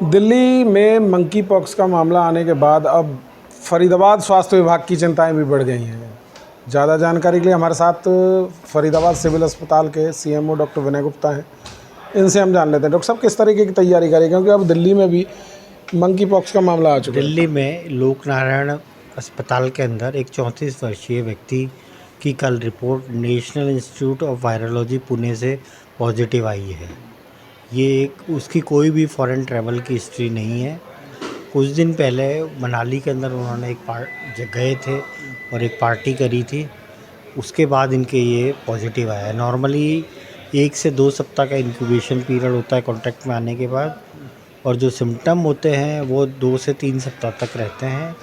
दिल्ली में monkey pox का मामला आने के बाद अब फरीदाबाद स्वास्थ्य विभाग की चिंताएं भी बढ़ गई हैं। ज़्यादा जानकारी के लिए हमारे साथ फरीदाबाद सिविल अस्पताल के सीएमओ डॉक्टर विनय गुप्ता हैं। इनसे हम जान लेते हैं, डॉक्टर साहब किस तरीके की तैयारी करें, क्योंकि अब दिल्ली में भी मंकी पॉक्स का मामला आ चुका है। दिल्ली में लोकनारायण अस्पताल के अंदर एक 34 वर्षीय व्यक्ति की कल report national institute of virology Pune से पॉजिटिव आई है। ये उसकी कोई भी फॉरेन ट्रैवल की हिस्ट्री नहीं है। कुछ दिन पहले मनाली के अंदर उन्होंने गए थे और एक पार्टी करी थी, उसके बाद इनके ये पॉजिटिव आया है। नॉर्मली 1 से 2 सप्ताह का इंक्यूबेशन पीरियड होता है कॉन्टैक्ट में आने के बाद, और जो सिम्टम होते हैं वो 2 से 3 सप्ताह तक रहते हैं।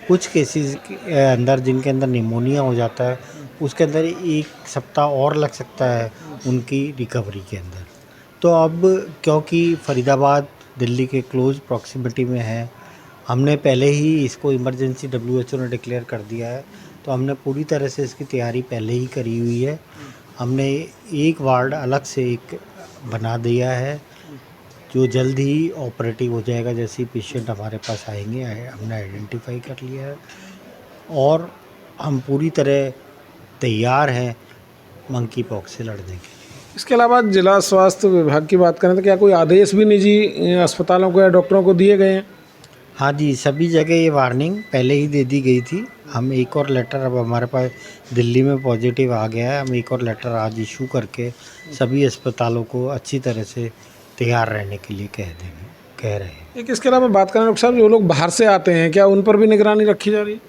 कुछ केसेस के अंदर जिनके अंदर निमोनिया हो जाता है, उसके अंदर 1 सप्ताह और लग सकता है उनकी रिकवरी के अंदर। तो अब क्योंकि फरीदाबाद दिल्ली के क्लोज प्रॉक्सिमिटी में है, हमने पहले ही इसको इमरजेंसी WHO ने डिक्लेयर कर दिया है, तो हमने पूरी तरह से इसकी तैयारी पहले ही करी हुई है। हमने एक वार्ड अलग से एक बना दिया है जो जल्द ही ऑपरेटिव हो जाएगा। जैसे ही पेशेंट हमारे पास आएंगे हमने आइडेंटिफाई कर लिया है और हम पूरी तरह तैयार हैं मंकी पॉक्स से लड़ने के। इसके अलावा जिला स्वास्थ्य विभाग की बात करें तो क्या कोई आदेश भी निजी अस्पतालों को या डॉक्टरों को दिए गए हैं? हाँ जी, सभी जगह ये वार्निंग पहले ही दे दी गई थी। हम एक और लेटर, अब हमारे पास दिल्ली में पॉजिटिव आ गया है, हम एक और लेटर आज इशू करके सभी अस्पतालों को अच्छी तरह से तैयार रहने के लिए कह रहे हैं। एक इसके अलावा बात करें डॉक्टर साहब, जो लोग बाहर से आते हैं क्या उन पर भी निगरानी रखी जा रही है?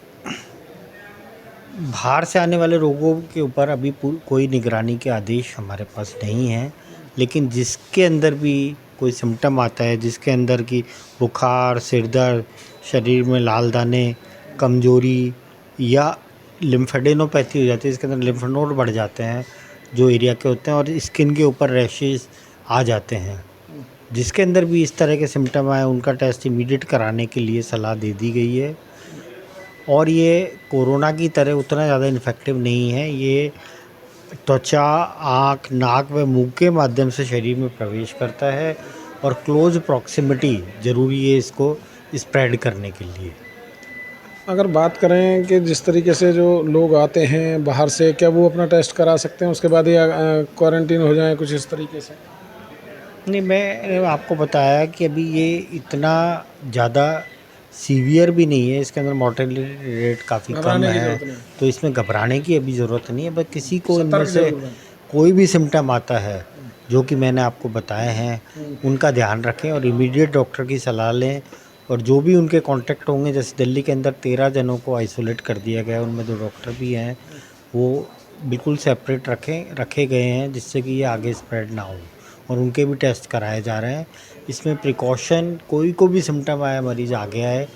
बाहर से आने वाले रोगों के ऊपर अभी कोई निगरानी के आदेश हमारे पास नहीं है, लेकिन जिसके अंदर भी कोई सिम्टम आता है, जिसके अंदर की बुखार, सिर दर्द, शरीर में लाल दाने, कमजोरी या लिम्फेडेनोपैथी हो जाती है, इसके अंदर लिम्फ नोड बढ़ जाते हैं जो एरिया के होते हैं, और स्किन के ऊपर रैशेस आ जाते हैं, जिसके अंदर भी इस तरह के सिम्टम आए उनका टेस्ट इमीडिएट कराने के लिए सलाह दे दी गई है। और ये कोरोना की तरह उतना ज़्यादा इन्फेक्टिव नहीं है। ये त्वचा, आँख, नाक व मुंह के माध्यम से शरीर में प्रवेश करता है और क्लोज प्रॉक्सिमिटी ज़रूरी है इसको स्प्रेड करने के लिए। अगर बात करें कि जिस तरीके से जो लोग आते हैं बाहर से, क्या वो अपना टेस्ट करा सकते हैं उसके बाद या क्वारंटीन हो जाए, कुछ इस तरीके से? नहीं, मैं आपको बताया कि अभी ये इतना ज़्यादा सीवियर भी नहीं है, इसके अंदर मॉर्टेलिटी रेट काफ़ी कम है, तो इसमें घबराने की अभी ज़रूरत नहीं है। बस किसी को इनमें से कोई भी सिम्टम आता है जो कि मैंने आपको बताए हैं, उनका ध्यान रखें और इमीडिएट डॉक्टर की सलाह लें। और जो भी उनके कॉन्टैक्ट होंगे, जैसे दिल्ली के अंदर 13 जनों को आइसोलेट कर दिया गया है, उनमें 2 डॉक्टर भी हैं, वो बिल्कुल सेपरेट रखे गए हैं जिससे कि ये आगे स्प्रेड ना हो, और उनके भी टेस्ट कराए जा रहे हैं। इसमें प्रिकॉशन, कोई को भी सिम्टम आया, मरीज़ आ गया है,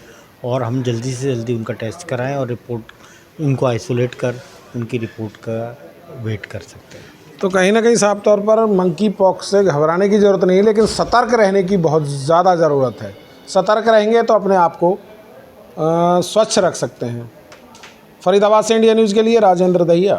और हम जल्दी से जल्दी उनका टेस्ट कराएं और रिपोर्ट उनको आइसोलेट कर उनकी रिपोर्ट का वेट कर सकते हैं। तो कहीं ना कहीं साफ तौर पर मंकी पॉक्स से घबराने की ज़रूरत नहीं है, लेकिन सतर्क रहने की बहुत ज़्यादा ज़रूरत है। सतर्क रहेंगे तो अपने आप को स्वच्छ रख सकते हैं। फरीदाबाद से इंडिया न्यूज़ के लिए राजेंद्र दहिया।